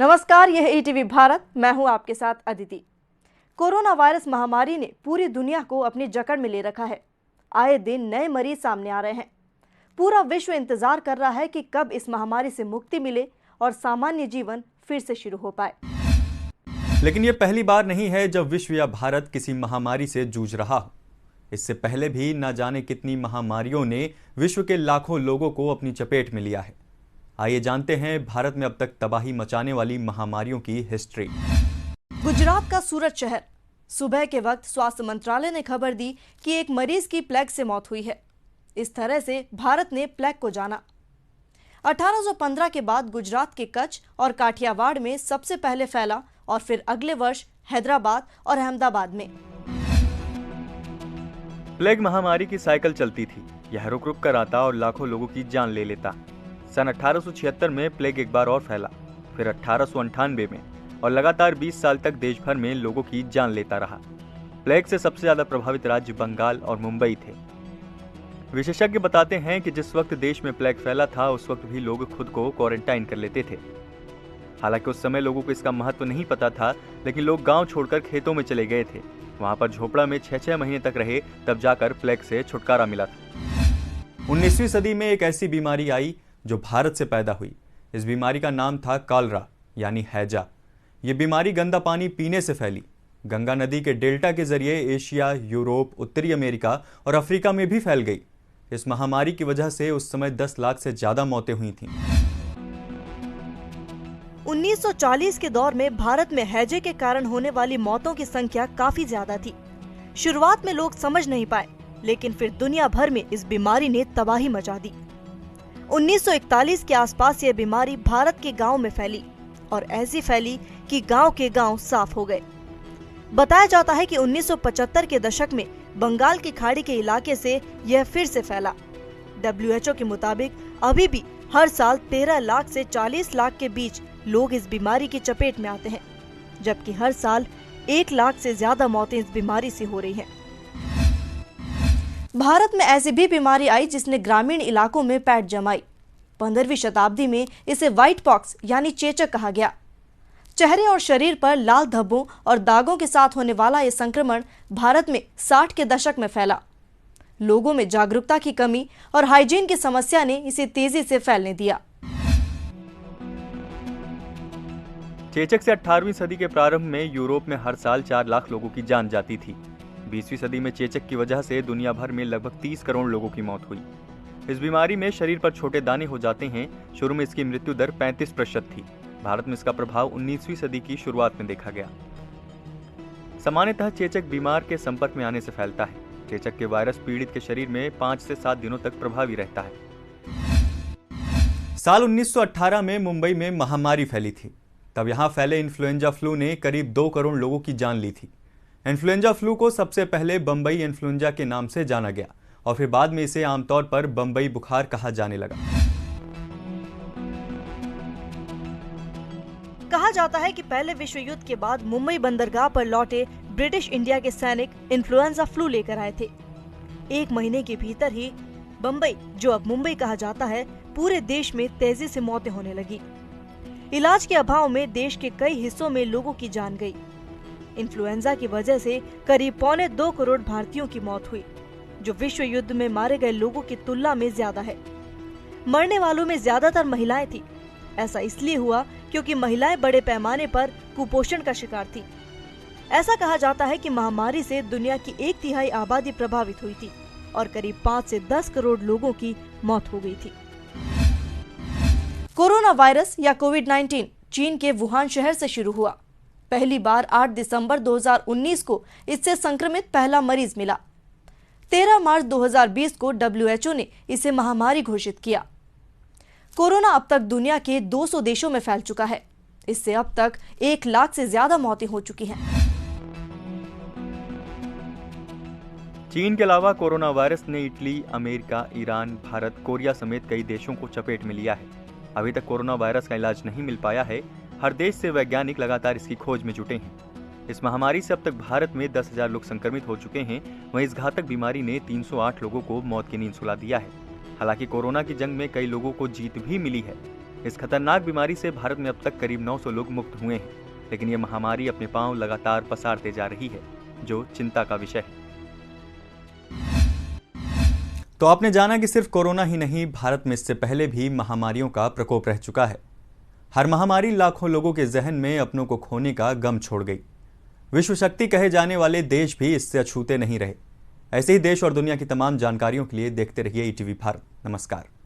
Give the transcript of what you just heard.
नमस्कार, यह ईटीवी भारत। मैं हूं आपके साथ अदिति। कोरोना वायरस महामारी ने पूरी दुनिया को अपनी जकड़ में ले रखा है। आए दिन नए मरीज सामने आ रहे हैं। पूरा विश्व इंतजार कर रहा है कि कब इस महामारी से मुक्ति मिले और सामान्य जीवन फिर से शुरू हो पाए। लेकिन यह पहली बार नहीं है जब विश्व या भारत किसी महामारी से जूझ रहा हो। इससे पहले भी न जाने कितनी महामारियों ने विश्व के लाखों लोगों को अपनी चपेट में लिया है। आइए जानते हैं भारत में अब तक तबाही मचाने वाली महामारियों की हिस्ट्री। गुजरात का सूरत शहर। सुबह के वक्त स्वास्थ्य मंत्रालय ने खबर दी कि एक मरीज की प्लेग से मौत हुई है। इस तरह से भारत ने प्लेग को जाना। 1815 के बाद गुजरात के कच्छ और काठियावाड़ में सबसे पहले फैला और फिर अगले वर्ष हैदराबाद और अहमदाबाद में। प्लेग महामारी की साइकिल चलती थी। यह रुक रुक कर आता और लाखों लोगों की जान ले लेता। सन 1876 में प्लेग एक बार और फैला, फिर 1898 में, और लगातार 20 साल तक देश भर में लोगों की जान लेता रहा। प्लेग से सबसे ज्यादा प्रभावित राज्य बंगाल और मुंबई थे। विशेषज्ञ बताते हैं कि जिस वक्त देश में प्लेग फैला था उस वक्त भी लोग खुद को क्वारंटाइन कर लेते थे। हालांकि उस समय लोगों को इसका महत्व नहीं पता था, लेकिन लोग गांव छोड़कर खेतों में चले गए थे। वहां पर झोपड़ा में 6-6 महीने तक रहे, तब जाकर प्लेग से छुटकारा मिला था। 19वीं सदी में एक ऐसी बीमारी आई जो भारत से पैदा हुई। इस बीमारी का नाम था कॉलरा यानी हैजा। ये बीमारी गंदा पानी पीने से फैली। गंगा नदी के डेल्टा के जरिए एशिया, यूरोप, उत्तरी अमेरिका और अफ्रीका में भी फैल गई। इस महामारी की वजह से उस समय 10 लाख से ज्यादा मौतें हुई थीं। 1940 के दौर में भारत में हैजे के कारण होने वाली मौतों की संख्या काफी ज्यादा थी। शुरुआत में लोग समझ नहीं पाए, लेकिन फिर दुनिया भर में इस बीमारी ने तबाही मचा दी। 1941 के आसपास यह बीमारी भारत के गांव में फैली और ऐसी फैली कि गांव के गांव साफ हो गए। बताया जाता है कि 1975 के दशक में बंगाल की खाड़ी के इलाके से यह फिर से फैला। WHO के मुताबिक अभी भी हर साल 13 लाख से 40 लाख के बीच लोग इस बीमारी की चपेट में आते हैं, जबकि हर साल 1 लाख से ज्यादा मौतें इस बीमारी से हो रही हैं। भारत में ऐसी भी बीमारी आई जिसने ग्रामीण इलाकों में पैठ जमाई। 15वीं शताब्दी में इसे व्हाइट पॉक्स यानी चेचक कहा गया। चेहरे और शरीर पर लाल धब्बों और दागों के साथ होने वाला यह संक्रमण भारत में 60 के दशक में फैला। लोगों में जागरूकता की कमी और हाइजीन की समस्या ने इसे तेजी से फैलने दिया। चेचक से 18वीं सदी के प्रारंभ में यूरोप में हर साल 4 लाख लोगों की जान जाती थी। 20वीं सदी में चेचक की वजह से दुनिया भर में लगभग 30 करोड़ लोगों की मौत हुई। इस बीमारी में शरीर पर छोटे दाने हो जाते हैं। शुरू में इसकी मृत्यु दर 35% थी। भारत में इसका प्रभाव 19वीं सदी की शुरुआत में देखा गया। सामान्यतः चेचक बीमार के संपर्क में आने से फैलता है। चेचक के वायरस पीड़ित के शरीर में 5 से 7 दिनों तक प्रभावी रहता है। साल 1918 में मुंबई में महामारी फैली थी। तब यहां फैले इन्फ्लुएंजा फ्लू ने करीब 2 करोड़ लोगों की जान ली थी। इन्फ्लुएंजा फ्लू को सबसे पहले बंबई इन्फ्लुएंजा के नाम से जाना गया और फिर बाद में इसे आमतौर पर बंबई बुखार कहा जाने लगा। कहा जाता है कि पहले विश्व युद्ध के बाद मुंबई बंदरगाह पर लौटे ब्रिटिश इंडिया के सैनिक इन्फ्लुएंजा फ्लू लेकर आए थे। 1 महीने के भीतर ही बंबई, जो अब मुंबई कहा जाता है, पूरे देश में तेजी से मौतें होने लगी। इलाज के अभाव में देश के कई हिस्सों में लोगों की जान गई। इन्फ्लुएंजा की वजह से करीब 1.25 करोड़ भारतीयों की मौत हुई, जो विश्व युद्ध में मारे गए लोगों की तुलना में ज्यादा है। मरने वालों में ज्यादातर महिलाएं थी। ऐसा इसलिए हुआ क्योंकि महिलाएं बड़े पैमाने पर कुपोषण का शिकार थी। ऐसा कहा जाता है कि महामारी से दुनिया की 1/3 आबादी प्रभावित हुई थी और करीब 5 से 10 करोड़ लोगों की मौत हो गई थी। कोरोना वायरस या कोविड-19 चीन के वुहान शहर से शुरू हुआ। पहली बार 8 दिसंबर 2019 को इससे संक्रमित पहला मरीज मिला। 13 मार्च 2020 को WHO ने इसे महामारी घोषित किया। कोरोना अब तक दुनिया के 200 देशों में फैल चुका है। इससे अब तक 1 लाख से ज्यादा मौतें हो चुकी हैं। चीन के अलावा कोरोना वायरस ने Italy, America, Iran, Bharat, Korea समेत कई देशों को चपेट में लिया है। अभी तक कोरोना वायरस का इलाज नहीं मिल पाया है। हर देश से वैज्ञानिक लगातार इसकी खोज में जुटे हैं। इस महामारी से अब तक भारत में 10,000 लोग संक्रमित हो चुके हैं। वहीं इस घातक बीमारी ने 308 लोगों को मौत की नींद सुला दिया है। हालांकि कोरोना की जंग में कई लोगों को जीत भी मिली है। इस खतरनाक बीमारी से भारत में अब तक करीब 900 लोग मुक्त हुए हैं, लेकिन ये महामारी अपने पांव लगातार पसारते जा रही है, जो चिंता का विषय है। तो आपने जाना कि सिर्फ कोरोना ही नहीं, भारत में इससे पहले भी महामारियों का प्रकोप रह चुका है। हर महामारी लाखों लोगों के जहन में अपनों को खोने का गम छोड़ गई। विश्व शक्ति कहे जाने वाले देश भी इससे अछूते नहीं रहे। ऐसे ही देश और दुनिया की तमाम जानकारियों के लिए देखते रहिए ईटीवी भारत। नमस्कार।